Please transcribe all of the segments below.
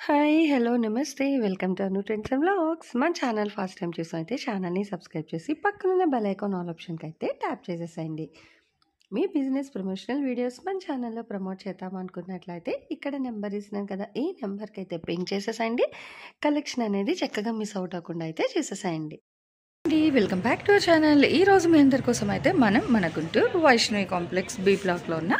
Hi! Hello! నమస్తే. Welcome to Anu trends and vlogs. మన channel first time చూసినైతే ఛానల్‌ని subscribe చేసి పక్కనున్న బెల్ ఐకాన్ ఆల్ ఆప్షన్‌కైతే ట్యాప్ చేసేసేయండి. మీ బిజినెస్ ప్రమోషనల్ వీడియోస్ మన ఛానల్‌లో ప్రమోట్ చేద్దామనుకున్నట్లయితే ఇక్కడ నెంబర్ ఇస్తున్నాను కదా! ఈ నెంబర్‌కైతే పింగ్ చేసేసేయండి. కలెక్షన్ అనేది చక్కగా మిస్ అవుట్ అవ్వకుండా అయితే చేసేసేయండి. Welcome back to our channel. ఈరోజు మీ అందరి కోసం అయితే మన గుంటూరు వైష్ణవి కాంప్లెక్స్ బి బ్లాక్లో ఉన్న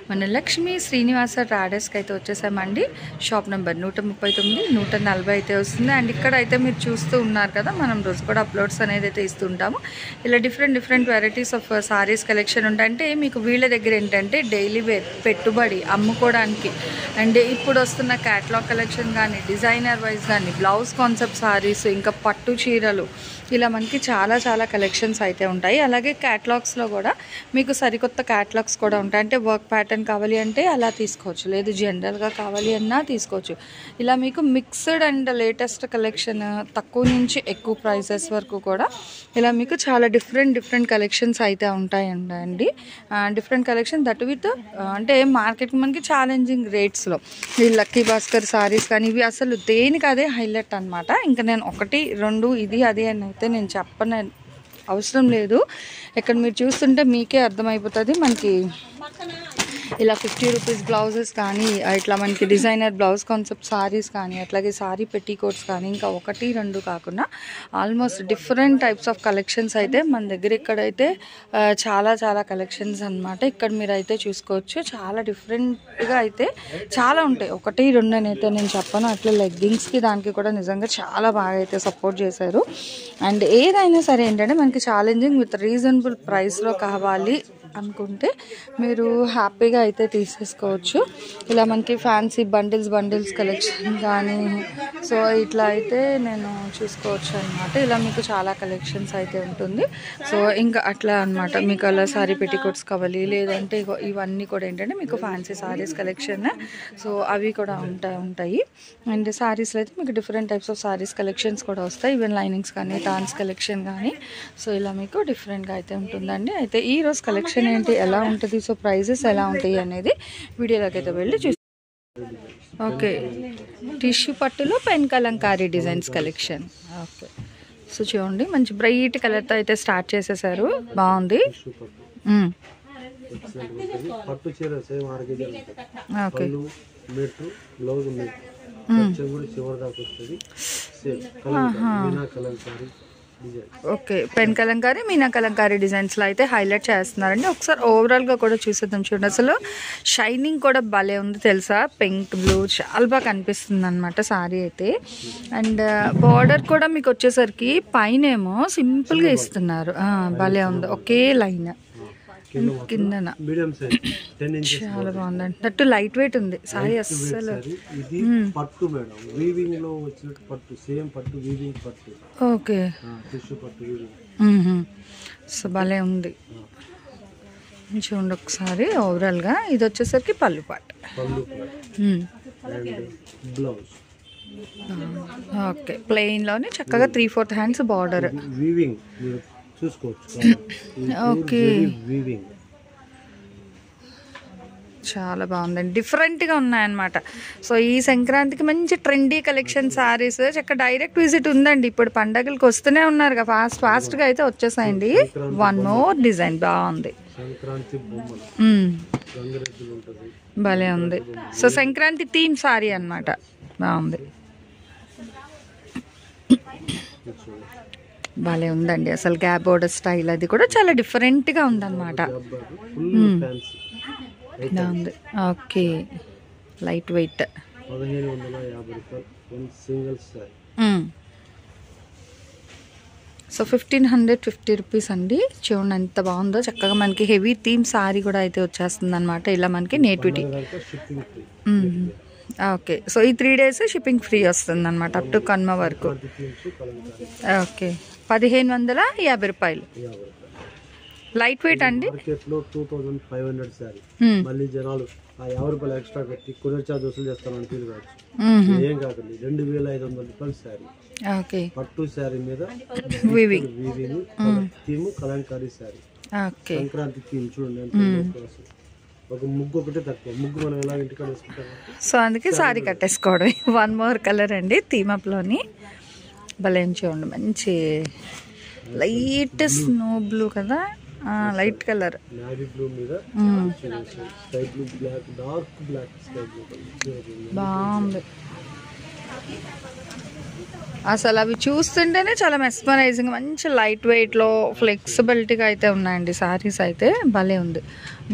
మన లక్ష్మీ శ్రీనివాస ట్రాడర్స్కి అయితే వచ్చేసామండి. షాప్ నెంబర్ 139, 140 అయితే వస్తుంది. అండ్ ఇక్కడ అయితే మీరు చూస్తూ ఉన్నారు కదా, మనం రోజు కూడా అప్లోడ్స్ అనేది అయితే ఇస్తూ ఉంటాము. ఇలా different varieties of saris collection ఉంటాయంటే మీకు వీళ్ళ దగ్గర ఏంటంటే డైలీ వేర్ పెట్టుబడి అమ్ముకోవడానికి అండ్ ఇప్పుడు వస్తున్న క్యాటలాగ్ కలెక్షన్ కానీ, డిజైనర్ వైజ్ కానీ, బ్లౌజ్ కాన్సెప్ట్ సారీస్, ఇంకా పట్టు చీరలు, ఇలా మనకి చాలా కలెక్షన్స్ అయితే ఉంటాయి. అలాగే క్యాటలాగ్స్లో కూడా మీకు సరికొత్త క్యాటలాగ్స్ కూడా ఉంటాయి. అంటే వర్క్ ప్యాటర్న్ కావాలి అంటే అలా తీసుకోవచ్చు, లేదు జనరల్గా కావాలి అన్నా తీసుకోవచ్చు. ఇలా మీకు మిక్స్డ్ అండ్ లేటెస్ట్ కలెక్షన్, తక్కువ నుంచి ఎక్కువ ప్రైసెస్ వరకు కూడా ఇలా మీకు చాలా డిఫరెంట్ కలెక్షన్స్ అయితే ఉంటాయండి. డిఫరెంట్ కలెక్షన్ దట్ విత్ అంటే మార్కెట్కి మనకి ఛాలెంజింగ్ రేట్స్లో. ఈ లక్కీ భాస్కర్ సారీస్ కానీ ఇవి అసలు దేనికి అదే హైలైట్ అనమాట. ఇంకా నేను 1, 2 ఇది అది అని అయితే నేను చెప్పని అవసరం లేదు. ఇక్కడ మీరు చూస్తుంటే మీకే అర్థమైపోతుంది. మనకి ఇలా 50 రూపీస్ బ్లౌజెస్ కానీ, ఇట్లా మనకి డిజైనర్ బ్లౌజ్ కాన్సెప్ట్ సారీస్ కానీ, అట్లాగే సారీ పెట్టికోట్స్ కానీ, ఇంకా 1, 2 కాకుండా almost different types of collections అయితే మన దగ్గర ఇక్కడైతే చాలా కలెక్షన్స్ అనమాట. ఇక్కడ మీరు అయితే చూసుకోవచ్చు. చాలా డిఫరెంట్గా అయితే చాలా ఉంటాయి. 1, 2 అని అయితే నేను చెప్పను. అట్లా లెగ్గింగ్స్కి దానికి కూడా నిజంగా చాలా బాగా అయితే సపోర్ట్ చేశారు. అండ్ ఏదైనా సరే ఏంటంటే మనకి ఛాలెంజింగ్ విత్ రీజనబుల్ ప్రైస్లో కావాలి అనుకుంటే మీరు హ్యాపీగా అయితే తీసేసుకోవచ్చు. ఇలా మనకి ఫ్యాన్సీ బండిల్స్ కలెక్షన్ కానీ, సో ఇట్లా అయితే నేను చూసుకోవచ్చు అనమాట. ఇలా మీకు చాలా కలెక్షన్స్ అయితే ఉంటుంది. సో ఇంకా అట్లా అనమాట. మీకు అలా సారీ పెట్టికోట్స్ కావాలి, లేదంటే ఇవన్నీ కూడా ఏంటంటే మీకు ఫ్యాన్సీ సారీస్ కలెక్షన్, సో అవి కూడా ఉంటాయి. అండ్ సారీస్లో అయితే మీకు different types of saris collections కూడా వస్తాయి. ఈవెన్ లైనింగ్స్ కానీ, టాన్స్ కలెక్షన్ కానీ, సో ఇలా మీకు డిఫరెంట్గా అయితే ఉంటుందండి. అయితే ఈరోజు కలెక్షన్ ఏంటి, ఎలా ఉంటుంది, సో ప్రైజెస్ ఎలా ఉంటాయి అనేది వీడియోలోకి అయితే వెళ్ళి చూసి. ఓకే, టిష్యూ పట్టులో pen Kalamkari designs collection. Okay, so చూడండి మంచి బ్రైట్ కలర్తో అయితే స్టార్ట్ చేసేసారు. బాగుంది. ఓకే, పెన్ కలంకారీ, మీనా కలంకారీ డిజైన్స్లో అయితే హైలైట్ చేస్తున్నారండి. ఒకసారి ఓవరాల్గా కూడా చూసేద్దాం. చూడండి, అసలు షైనింగ్ కూడా భలే ఉంది తెలుసా. పింక్, బ్లూ చాలా బాగా కనిపిస్తుంది అనమాట సారీ అయితే. అండ్ బార్డర్ కూడా మీకు వచ్చేసరికి పైన ఏమో సింపుల్గా ఇస్తున్నారు. భలే ఉంది, ఒకే లైన్ కిందన. చాలా బాగుందండి. దట్టు లైట్ వెయిట్ ఉంది సారీ అస్సలు. ఓకే, సో భలే ఉంది. చూడండి ఒకసారి ఓవరాల్గా. ఇది వచ్చేసరికి పళ్ళు పాట. ఓకే, ప్లెయిన్లోనే చక్కగా 3/4 హ్యాండ్స్ బార్డర్. ఓకే, చాలా బాగుందండి. డిఫరెంట్గా ఉన్నాయన్నమాట. సో ఈ సంక్రాంతికి మంచి ట్రెండీ కలెక్షన్ సారీస్ చక్కగా డైరెక్ట్ విజిట్ ఉందండి. ఇప్పుడు పండగలకు వస్తూనే ఉన్నారు, ఫాస్ట్గా అయితే వచ్చేసాయండి. వన్ మోర్ డిజైన్ బాగుంది, భలే ఉంది. సో సంక్రాంతి థీమ్ సారీ అన్నమాట. బాగుంది, భలే ఉందండి. అసలు గ్యాప్ బోర్డర్ స్టైల్ అది కూడా చాలా డిఫరెంట్గా ఉందన్నమాట. బాగుంది. Okay, light weight. So 1550 rupees అండి. చూడండి ఎంత బాగుందో. చక్కగా మనకి హెవీ థీమ్ సారీ కూడా అయితే వచ్చేస్తుంది అనమాట. ఇలా మనకి నేటివిటీ. ఓకే, సో ఈ 3 days షిప్పింగ్ ఫ్రీ వస్తుంది అనమాట, అప్ టు కన్మ వరకు. ఓకే, 1550 రూపాయలు. లైట్ వెయిట్ అండి. మళ్ళీ జనాలు 50 రూపాయలు ఎక్స్ట్రా పెట్టి కొరియర్ చార్జ్ వసూలు చేస్తామని ఫీల్ కావచ్చు. ఏం కాకండి, 2500 రూపాయలు శారీ. ఓకే, పట్టు శారీ మీద weaving theme Kalamkari sari. Okay, Sankranti theme చూడండి. ఒక ముగ్గు ఒకటే తక్కువ, ముగ్గు మనం ఎలా ఇంటికాడ వేసుకుంటాం. సో అందుకే సారీ కట్టేసుకోవడం. 1 more కలర్ అండి థీమప్లోని. భలే చూడండి, మంచి లైట్ స్నో బ్లూ కదా, లైట్ కలర్, నావీ బ్లూ మీద sky blue, black, dark black sky blue బాగుంది. అసలు అవి చూస్తుంటేనే చాలా మెస్మరైజింగ్, మంచి లైట్ వెయిట్లో ఫ్లెక్సిబిలిటీగా అయితే ఉన్నాయండి సారీస్ అయితే. భలే ఉంది.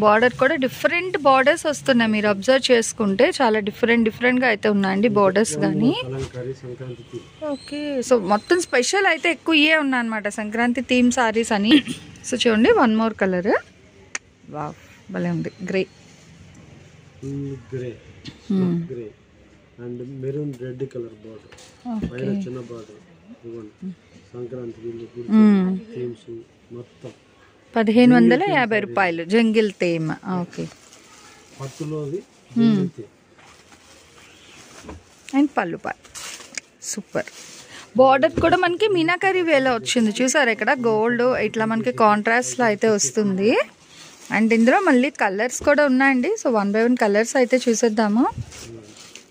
బార్డర్ కూడా డిఫరెంట్ బార్డర్స్ వస్తున్నాయి, మీరు అబ్జర్వ్ చేసుకుంటే చాలా డిఫరెంట్గా అయితే ఉన్నాయండి బార్డర్స్ కానీ. ఓకే, సో మొత్తం స్పెషల్ అయితే ఎక్కువ ఇవే ఉన్నాయన్నమాట సంక్రాంతి థీమ్ సారీస్ అని. సో చూడండి 1 more కలర్, వావ్ భలే ఉంది. Grey grey and maroon red colour border, పైన చిన్న బార్డర్. సంక్రాంతి థీమ్స్ మొత్తం 1550 రూపాయలు జంగిల్ థీమ్. ఓకే, పట్టులోది అండ్ పళ్ళు సూపర్. బార్డర్ కూడా మనకి మీనాకరీ వేలో వచ్చింది చూసారు, ఇక్కడ గోల్డ్ ఇట్లా మనకి కాంట్రాస్ట్లో అయితే వస్తుంది. అండ్ ఇందులో మళ్ళీ కలర్స్ కూడా ఉన్నాయండి. సో 1 by 1 కలర్స్ అయితే చూసేద్దాము.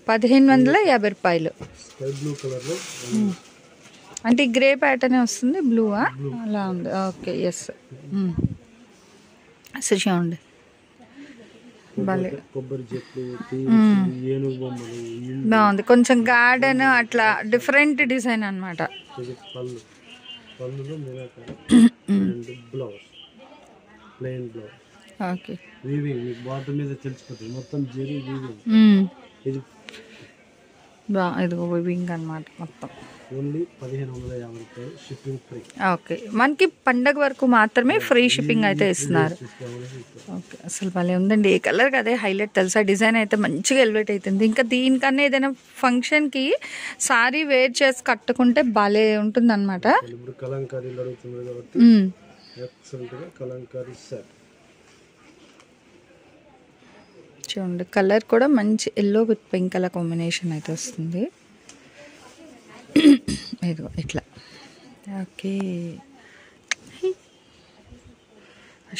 1550 రూపాయలు. అంటే గ్రే ప్యాటర్న్ వస్తుంది, బ్లూవా అలా ఉంది. Okay, yes. సో చూడండి భలే బాగుంది, కొంచెం గార్డెన్ అట్లా డిఫరెంట్ డిజైన్ అనమాట. ఓకే, ఇదిగో వివింగ్ అనమాట మొత్తం. ఓన్లీ 1550 రూపాయలు, షిప్పింగ్ ఫ్రీ. ఓకే, మనకి పండగ వరకు మాత్రమే ఫ్రీ షిప్పింగ్ అయితే ఇస్తున్నారు. ఓకే, అసలు భలే ఉందండి. ఏ కలర్ అదే హైలైట్ తెలుసా, డిజైన్ అయితే మంచిగా ఎలివేట్ అవుతుంది. ఇంకా దీనికన్నా ఏదైనా ఫంక్షన్కి సారీ వేర్ చేసి కట్టుకుంటే భలే ఉంటుంది అనమాట. ఇప్పుడు కలంకారీలు అడుగుతున్నారు కాబట్టి ఎక్సలెంట్గా కలంకారీ సెట్. చూడండి కలర్ కూడా మంచి yellow with pink colour combination అయితే వస్తుంది. ఇదిగో ఇట్లా. ఓకే,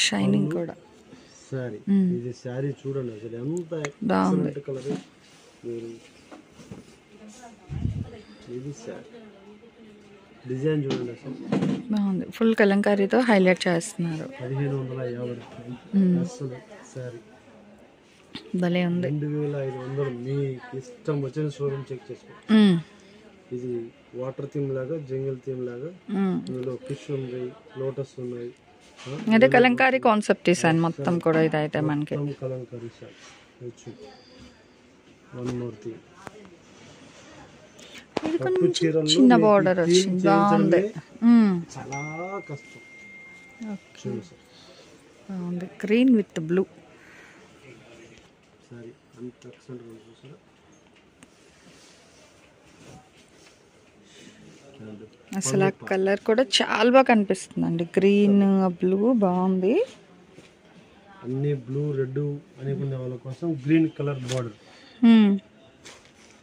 షైనింగ్ కూడా సారీ. ఇది సారీ చూడండి అసలు ఎంత బాగుంది. కలర్. ఇది సారీ డిజైన్ చూడండి అసలు బాగుంది. ఫుల్ కలంకారీతో హైలైట్ చేస్తున్నారు. 1550 రూపాయలు అసలు సారీ. భలే ఉంది. 2500. మీ ఇష్టం వచ్చిన షోరూమ్ చెక్ చేసుకో. ఇది వాటర్ థీమ్ లాగా, జంగిల్ థీమ్ లాగా. ఇందులో ఫిష్ ఉంది, లోటస్ ఉన్నాయి. అంటే కలంకారీ కాన్సెప్ట్ డిజైన్ మొత్తం కూడా ఇదైతే మనకి కలంకారీ షాప్. 1 more theme. ఇది కొంచెం చిన్న బార్డర్ వచ్చింది, బాగుంది. చాలా కష్టం. బాగుంది, గ్రీన్ విత్ బ్లూ. సారీ అంత ఎక్సలెంట్ గా చూసారా. అసలు ఆ కలర్ కూడా చాలా బాగా కనిపిస్తుంది అండి, గ్రీన్ బ్లూ బాగుంది. అన్ని బ్లూ రెడ్ అనుకునే వాళ్ళ కోసం గ్రీన్ కలర్ బార్డర్.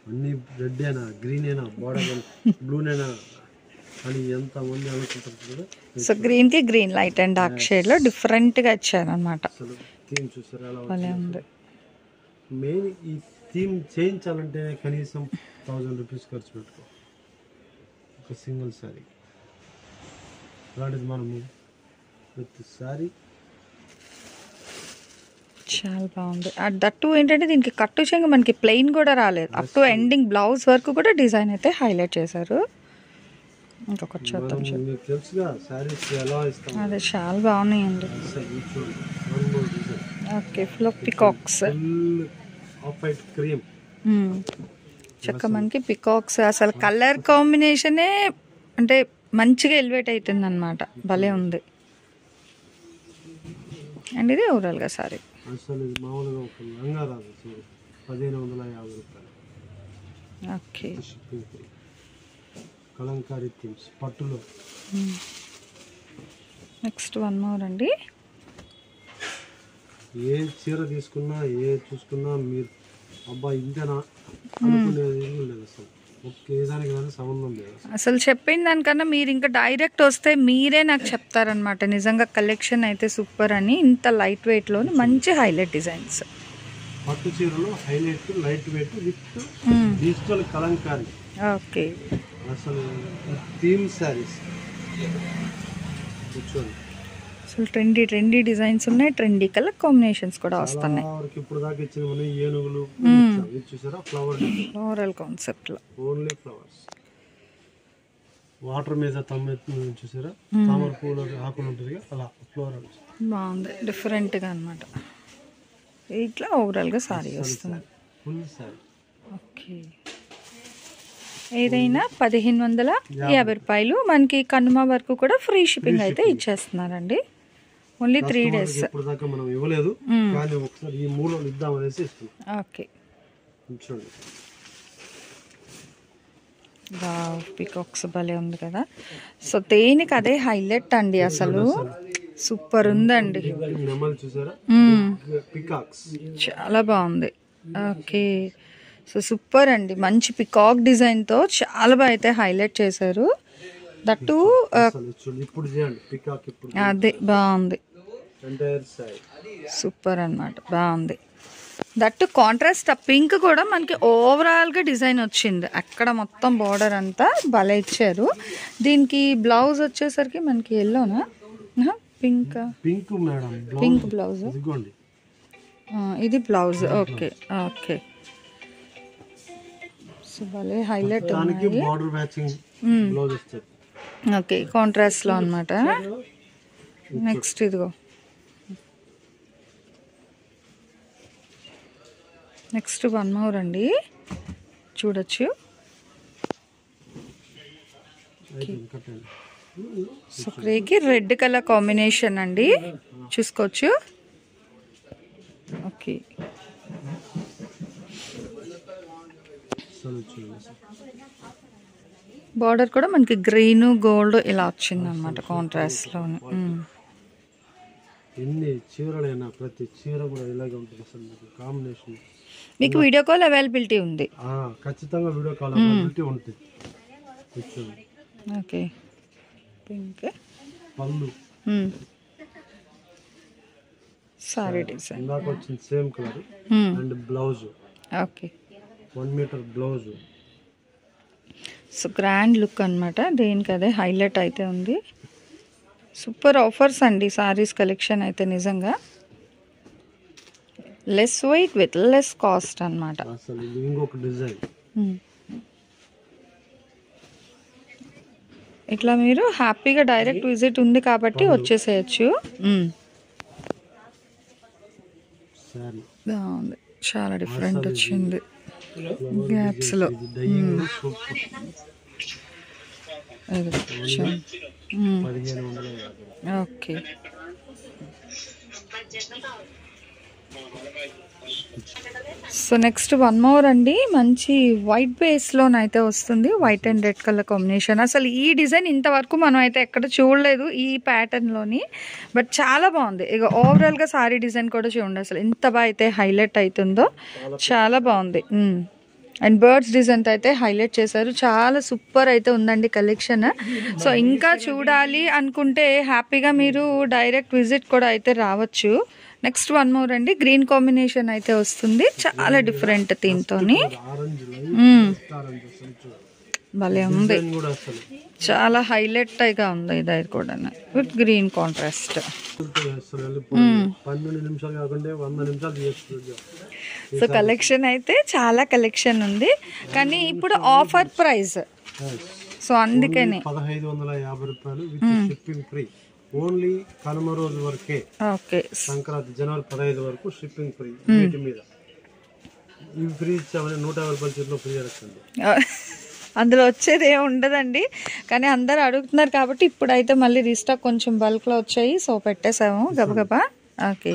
అన్ని రెడ్ అయినా గ్రీన్ అయినా బార్డర్ బ్లూనైనా అని ఎంతమంది అనుకుంటారు కదా. సో గ్రీన్ కి green light and dark shade లో డిఫరెంట్ గా ఇచ్చారు అనమాట. అసలు థీమ్ చూసారా ఎలా భలే ఉంది. మెయిన్ ఈ థీమ్ చేయించాలంటే కనీసం 1000 రూపీస్ ఖర్చు పెట్టుకో ఒక సింగిల్ సారీ. అలాంటిది మనము విత్ సారీ చాలా బాగుంది. దట్టు ఏంటంటే దీనికి కట్టు చెంగు మనకి ప్లెయిన్ కూడా రాలేదు, అప్ టు ఎండింగ్ బ్లౌజ్ వరకు కూడా డిజైన్ అయితే హైలైట్ చేశారు. ఇంకొకటి చూద్దాం. తెలుసుగా సారీస్ ఎలా ఇస్తాం. అదే చాలా బాగున్నాయండి. Okay, full of peacocks, off white cream. చక్క మనకి పికాక్స్. అసలు కలర్ కాంబినేషనే అంటే మంచిగా ఎలివేట్ అవుతుంది అనమాట. భలే ఉంది. అండ్ ఇది ఓవరాల్గా సారీ. అసలు ఇది మామూలుగా ఒక లంగా రాదు. 1550 రూపాయలు. ఓకే, కలంకారీ థీమ్స్ పట్టులో. నెక్స్ట్ 1 more అండి. ఏ చీర తీసుకున్నా ఏ చూసుకున్నా మీరు అబ్బా ఇంతేనా అనుకునేది లేదు. అసలు ఒకే దానికి దానికి సంబంధం లేదు. అసలు చెప్పిన దానికన్నా మీరు ఇంకా డైరెక్ట్ వస్తే మీరే నాకు చెప్తారనమాట. నిజంగా కలెక్షన్ అయితే సూపర్ అని. ఇంత లైట్ వెయిట్లో మంచి హైలైట్ డిజైన్స్. పట్టు చీరలో highlight light weight with digital Kalamkari. Okay, అసలు థీమ్ శారీస్ కూర్చోండి. అసలు ట్రెండీ డిజైన్స్ ఉన్నాయి, ట్రెండీ కలర్ కాంబినేషన్స్ కూడా వస్తున్నాయి. ఇప్పుడు దాకా ఇచ్చిన మనం ఏనుగులు చూసారా, ఫ్లోరల్ కాన్సెప్ట్ లో ఓన్లీ ఫ్లవర్స్. వాటర్ మీద చూసారా, తామర పూల ఆకులు ఉంటుంది అలా ఫ్లోరల్. బాగుంది, డిఫరెంట్ గా అన్నమాట. ఇట్లా ఓవరాల్ గా సారీ వస్తుంది, ఫుల్ సారీ. ఓకే, ఏదైనా 1550 రూపాయలు. మనకి కనుమ వరకు కూడా ఫ్రీ షిప్పింగ్ అయితే ఇచ్చేస్తున్నారండి. Only 3 days. ఇప్పుడు దాకా మనం ఇవ్వలేదు, కానీ ఒకసారి ఈ 3 రోజులు ఇద్దాం అనేసి ఇస్తున్నాం. ఓకే, చూడండి వావ్, పికాక్స్ భలే ఉంది కదా. సో దేనికి అదే హైలైట్ అండి, అసలు సూపర్ ఉందండి. నెమలు చూసారా, పికాక్స్ చాలా బాగుంది. ఓకే, సో సూపర్ అండి, మంచి పికాక్ డిజైన్ తో చాలా బాగా అయితే హైలైట్ చేశారు. దట్టు ఇప్పుడు చేయండి పికాక్, ఇప్పుడు అదే బాగుంది, ఎంటైర్ సైడ్ సూపర్ అన్నమాట, బాగుంది. దట్టు కాంట్రాస్ట్ పింక్ కూడా మనకి ఓవరాల్ గా డిజైన్ వచ్చింది. అక్కడ మొత్తం బార్డర్ అంతా భలే ఇచ్చారు. దీనికి బ్లౌజ్ వచ్చేసరికి మనకి ఎల్లోనా, పింక్ మేడం, పింక్ బ్లౌజ్, ఇది బ్లౌజ్. ఓకే ఓకే, సో భలే హైలైట్ ఉన్నాయి. ఓకే, కాంట్రాస్ట్ లో అన్నమాట. నెక్స్ట్ ఇదిగో, నెక్స్ట్ 1 more అండి, చూడొచ్చు. సో గ్రేకి రెడ్ కలర్ కాంబినేషన్ అండి, చూసుకోవచ్చు. ఓకే, బార్డర్ కూడా మనకి గ్రీన్ గోల్డ్ ఇలా వచ్చింది అనమాట కాంట్రాస్ట్ లోనే. ఎన్ని చీరలైనా ప్రతి చీర కూడా ఇలాగే ఉంటుంది. అసలు కాంబినేషన్ మీకు వీడియో కాల్ అవైలబిలిటీ ఉంది, ఖచ్చితంగా వీడియో కాల్ అవైలబిలిటీ ఉంటుంది. ఓకే, పింక్ పళ్ళు సారీ డిజైన్ ఇందాక వచ్చింది same colour and blouse. Okay, 1 meter blouse. So grand look అన్నమాట, దేనికి అదే హైలైట్ అయితే ఉంది. సూపర్ ఆఫర్స్ అండి సారీస్ కలెక్షన్ అయితే, నిజంగా less weight with less cost అన్నమాట. అసలు ఇది ఇంకొక డిజైన్. ఇట్లా మీరు హ్యాపీగా డైరెక్ట్ విజిట్ ఉంది కాబట్టి వచ్చేసేయచ్చు. బాగుంది, చాలా డిఫరెంట్ వచ్చింది గ్యాప్స్ లో. ఓకే, సో నెక్స్ట్ 1 more అండి, మంచి వైట్ బేస్ లోనైతే వస్తుంది. White and red colour combination. అసలు ఈ డిజైన్ ఇంతవరకు మనం అయితే ఎక్కడ చూడలేదు ఈ ప్యాటర్న్ లోని, బట్ చాలా బాగుంది. ఇక ఓవరాల్ గా సారీ డిజైన్ కూడా చూడండి, అసలు ఎంత బాగా అయితే హైలైట్ అవుతుందో, చాలా బాగుంది. అండ్ బర్డ్స్ డిజైన్ అయితే హైలైట్ చేశారు, చాలా సూపర్ అయితే ఉందండి కలెక్షన్. సో ఇంకా చూడాలి అనుకుంటే హ్యాపీగా మీరు డైరెక్ట్ విజిట్ కూడా అయితే రావచ్చు. నెక్స్ట్ 1 more అండి, గ్రీన్ కాంబినేషన్ అయితే వస్తుంది, చాలా డిఫరెంట్ దీంతోని. భలే ఉంది, చాలా హైలైట్ గా ఉంది ఇది కూడా with green contrast. So collection అయితే చాలా కలెక్షన్ ఉంది, కానీ ఇప్పుడు ఆఫర్ ప్రైస్, సో అందుకని 1550 రూపాయలు with shipping free. Only Kanuma రోజు వరకే, ఓకే, సంక్రాంతి జనవరి 15 వరకు షిప్పింగ్ ఫ్రీ. వీటి మీద ఇవి ఫ్రీ ఇచ్చామని 150 రూపాయల చీరలో ఫ్రీ అడగండి. అందులో వచ్చేది ఏమి ఉండదండి, కానీ అందరు అడుగుతున్నారు కాబట్టి ఇప్పుడైతే మళ్ళీ రీస్టాక్ కొంచెం బల్క్లో వచ్చాయి, సో పెట్టేసాము గబగబా. ఓకే,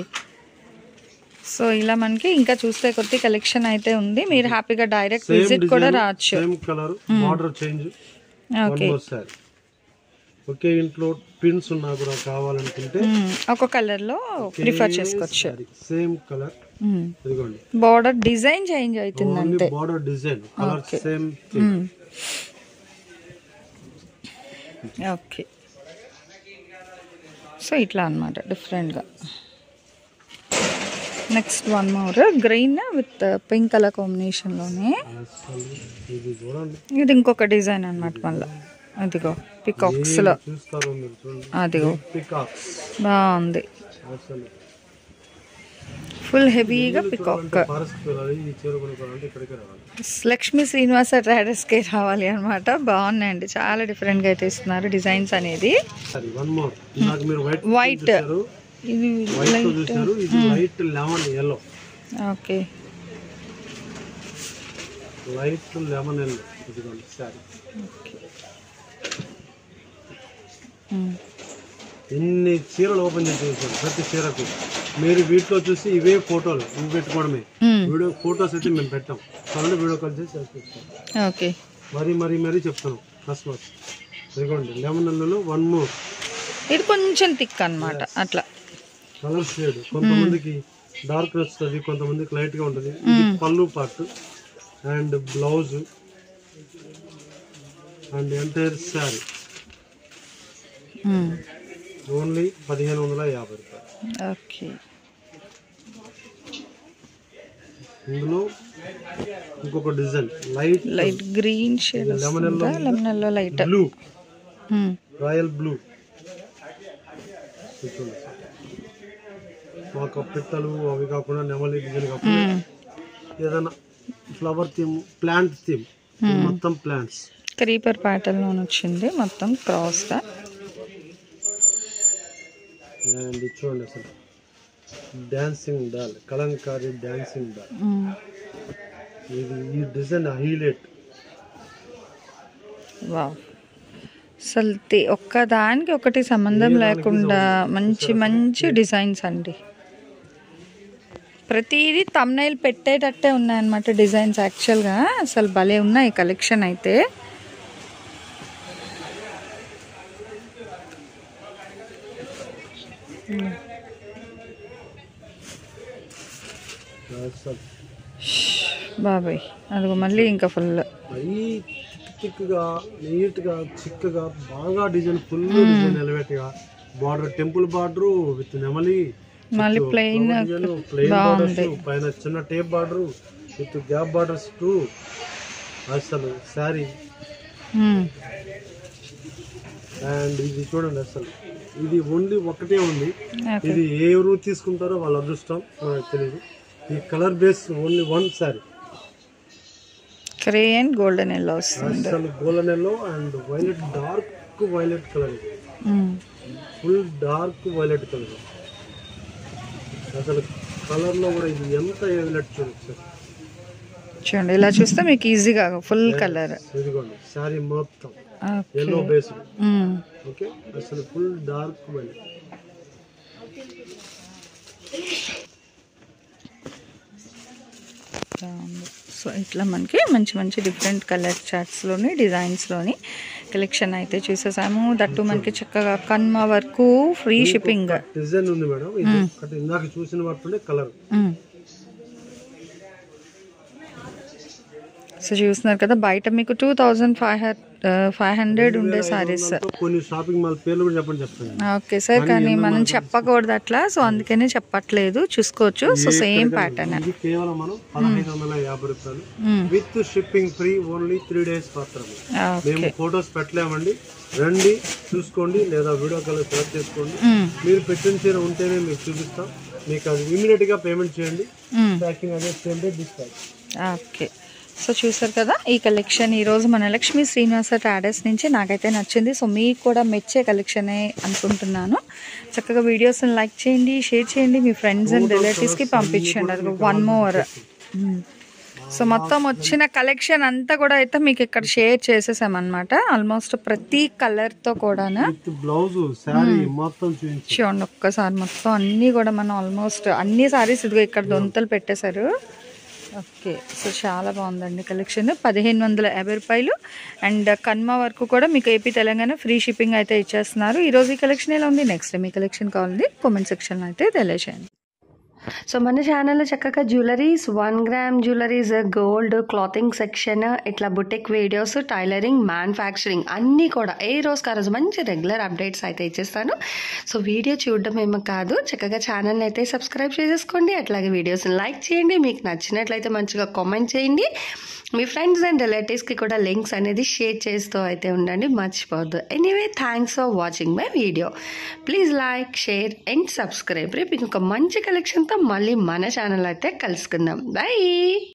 సో ఇలా మనకి ఇంకా చూస్తే కొద్ది కలెక్షన్ అయితే ఉంది, మీరు హ్యాపీగా డైరెక్ట్ విజిట్ కూడా రావచ్చు. ఓకే, ఒకే ఇంట్లో పిన్స్ ఉన్నా కూడా కావాలనుకుంటే ఒక కలర్ లో ప్రిఫర్ చేసుకోవచ్చు. సేమ్ కలర్, ఇదిగోండి బార్డర్ డిజైన్ చేంజ్ అవుతుంది అంతే. Border design colour same. Okay, so ఇట్లా అనమాట డిఫరెంట్గా. Next one more green with pink colour కాంబినేషన్లోనే. ఇది ఇంకొక డిజైన్ అనమాట. మళ్ళీ అదిగో పికాక్స్లో, అదిగో బాగుంది, ఫుల్ హెవీగా పికాక్. లక్ష్మీ శ్రీనివాస ట్రేడర్స్కే రావాలి అనమాట. బాగున్నాయండి, చాలా డిఫరెంట్గా అయితే ఇస్తున్నారు డిజైన్స్ అనేది. వైట్, ఇది light lemon yellow. Okay, light lemon yellow. ఇదిగోండి సారీ. ఎన్ని చీరలు ఓపెన్ చేసి చూసారు. ప్రతి చీరకు మీరు వీటిలో చూసి ఇవే ఫోటోలు ఇవి పెట్టుకోవడమే. వీడియో ఫోటోస్ అయితే మేము పెట్టాం, కాబట్టి వీడియో కాల్ చేసి చేస్తాం. ఓకే, మరీ చెప్తాను కస్టమర్స్. ఇదిగోండి లెమన్ yellowలో వన్ మోర్. ఇది కొంచెం థిక్ అన్నమాట. అట్లా కలర్ షేడ్ కొంతమందికి డార్క్ వస్తుంది, కొంతమందికి లైట్ గా ఉంటుంది. ఇది పళ్ళు part and blouse and entire sari only 1550 రూపాయలు. ఓకే, ఇందులో ఇంకొక design light green shade, lemon yellow light blue, royal blue. మాకు పిట్టలు అవి కాకుండా నెమలి డిజైన్ కాకుండా ఏదైనా ఫ్లవర్ థీమ్, ప్లాంట్ థీమ్, మొత్తం ప్లాంట్స్. క్రీపర్ ప్యాటర్న్ లో వచ్చింది మొత్తం క్రాస్ గా. అండ్ చూడండి అసలు dancing doll, Kalamkari dancing doll. ఇది ఈ డిజైన్ హైలైట్. వావ్, అసలు ఒక్కదానికి ఒకటి సంబంధం లేకుండా మంచి డిజైన్స్ అండి. ప్రతిదీ థంబ్నెయిల్ పెట్టేటట్టే ఉన్నాయన్నమాట డిజైన్స్. యాక్చువల్గా అసలు భలే ఉన్నాయి కలెక్షన్ అయితే. బాబాయ్ అదిగో మళ్ళీ ఇంకా ఫుల్ థిక్గా, నీట్గా, చిక్కగా, బాగా డిజైన్, ఫుల్ డిజైన్ ఎలివేట్ గా. బార్డర్ టెంపుల్ బార్డర్ విత్ నెమలి, మళ్ళీ ప్లెయిన్ బార్డర్స్, పైన చిన్న tape border with gap borders to అసలు శారీ. అండ్ ఇది చూడండి అసలు ఇది ఓన్లీ ఒకటే ఉంది. ఇది ఏ ఎవరు తీసుకుంటారో వాళ్ళ అదృష్టం, నాకు తెలియదు. ఈ colour base only one sari. Grey and golden yellow వస్తుంది. అసలు golden yellow and violet, dark violet colour, full dark violet colour. అసలు కలర్ లో కూడా ఇది ఎంత వైలెట్ చూడొచ్చు. చూడండి ఇలా చూస్తే మీకు ఈజీగా ఫుల్ కలర్. ఇదిగోండి శారీ మొత్తం ఎల్లో బేస్. ఓకే, అసలు ఫుల్ డార్క్ వైలెట్. సో ఇట్లా మనకి మంచి డిఫరెంట్ కలర్ చార్ట్స్లోని, డిజైన్స్లోని కలెక్షన్ అయితే చూసేసాము. దట్టు మనకి చక్కగా కన్మ వరకు ఫ్రీ షిప్పింగ్ డిజైన్ ఉంది మేడం. ఇది ఒకటి ఇందాక చూసిన వాటిలోనే కలర్. సో చూస్తున్నారు కదా, బయట మీకు 2500 ఉండే సారీస్. కొన్ని షాపింగ్ మాల్ పేర్లు కూడా చెప్తాను. ఓకే సార్, కానీ మనం చెప్పకూడదు అట్లా, సో అందుకనే చెప్పట్లేదు. చూసుకోవచ్చు. So same pattern. ఇది కేవలం మనం 1550 రూపాయలు with shipping free, only 3 days మాత్రమే. మేము ఫొటోస్ పెట్టలేమండి, రండి చూసుకోండి, లేదా వీడియో కాల్ సెలెక్ట్ చేసుకోండి. మీరు పెట్టిన చీర ఉంటేనే మీకు చూపిస్తాం. మీకు అది ఇమీడియట్ గా పేమెంట్ చేయండి, ప్యాకింగ్ అదే same day dispatch. Okay, so చూసారు కదా ఈ కలెక్షన్ ఈరోజు మన లక్ష్మీ శ్రీనివాస ట్రేడర్స్ నుంచి నాకైతే నచ్చింది. సో మీకు కూడా మెచ్చే కలెక్షనే అనుకుంటున్నాను. చక్కగా వీడియోస్ని లైక్ చేయండి, షేర్ చేయండి, మీ ఫ్రెండ్స్ అండ్ రిలేటివ్స్కి పంపించండి. అది వన్ మోర్. సో మొత్తం వచ్చిన కలెక్షన్ అంతా కూడా అయితే మీకు ఇక్కడ షేర్ చేసేసామన్నమాట. ఆల్మోస్ట్ ప్రతి కలర్తో కూడా చూడండి ఒక్కసారి. మొత్తం అన్నీ కూడా మనం ఆల్మోస్ట్ అన్ని సారీస్ ఇదిగో ఇక్కడ దొంతలు పెట్టేశారు. ఓకే, సో చాలా బాగుందండి కలెక్షన్. 1550 రూపాయలు అండ్ కన్మ వరకు కూడా మీకు ఏపీ తెలంగాణ ఫ్రీ షిప్పింగ్ అయితే ఇచ్చేస్తున్నారు. ఈరోజు ఈ కలెక్షన్ ఎలా ఉంది, నెక్స్ట్ మీ కలెక్షన్ కావాలండి కామెంట్ సెక్షన్లో అయితే తెలియజేయండి. సో మన ఛానల్లో చక్కగా jewelleries, 1 gram jewelleries, gold, clothing section, ఇట్లా బుటిక్ వీడియోస్, టైలరింగ్, మ్యానుఫ్యాక్చరింగ్ అన్నీ కూడా ఏ రోజుకి ఆ రోజు మంచి రెగ్యులర్ అప్డేట్స్ అయితే ఇచ్చేస్తాను. సో వీడియో చూడడం ఏమో కాదు, చక్కగా ఛానల్ని అయితే సబ్స్క్రైబ్ చేసేసుకోండి. అట్లాగే వీడియోస్ని లైక్ చేయండి. మీకు నచ్చినట్లయితే మంచిగా కామెంట్ చేయండి. మీ ఫ్రెండ్స్ అండ్ రిలేటివ్స్కి కూడా లింక్స్ అనేది షేర్ చేస్తూ అయితే ఉండండి, మర్చిపోవద్దు. Anyway, thanks for watching my video. Please like, share and subscribe. రేపు ఇంకొక మంచి కలెక్షన్తో మళ్ళీ మన ఛానల్ అయితే కలుసుకుందాం. బై.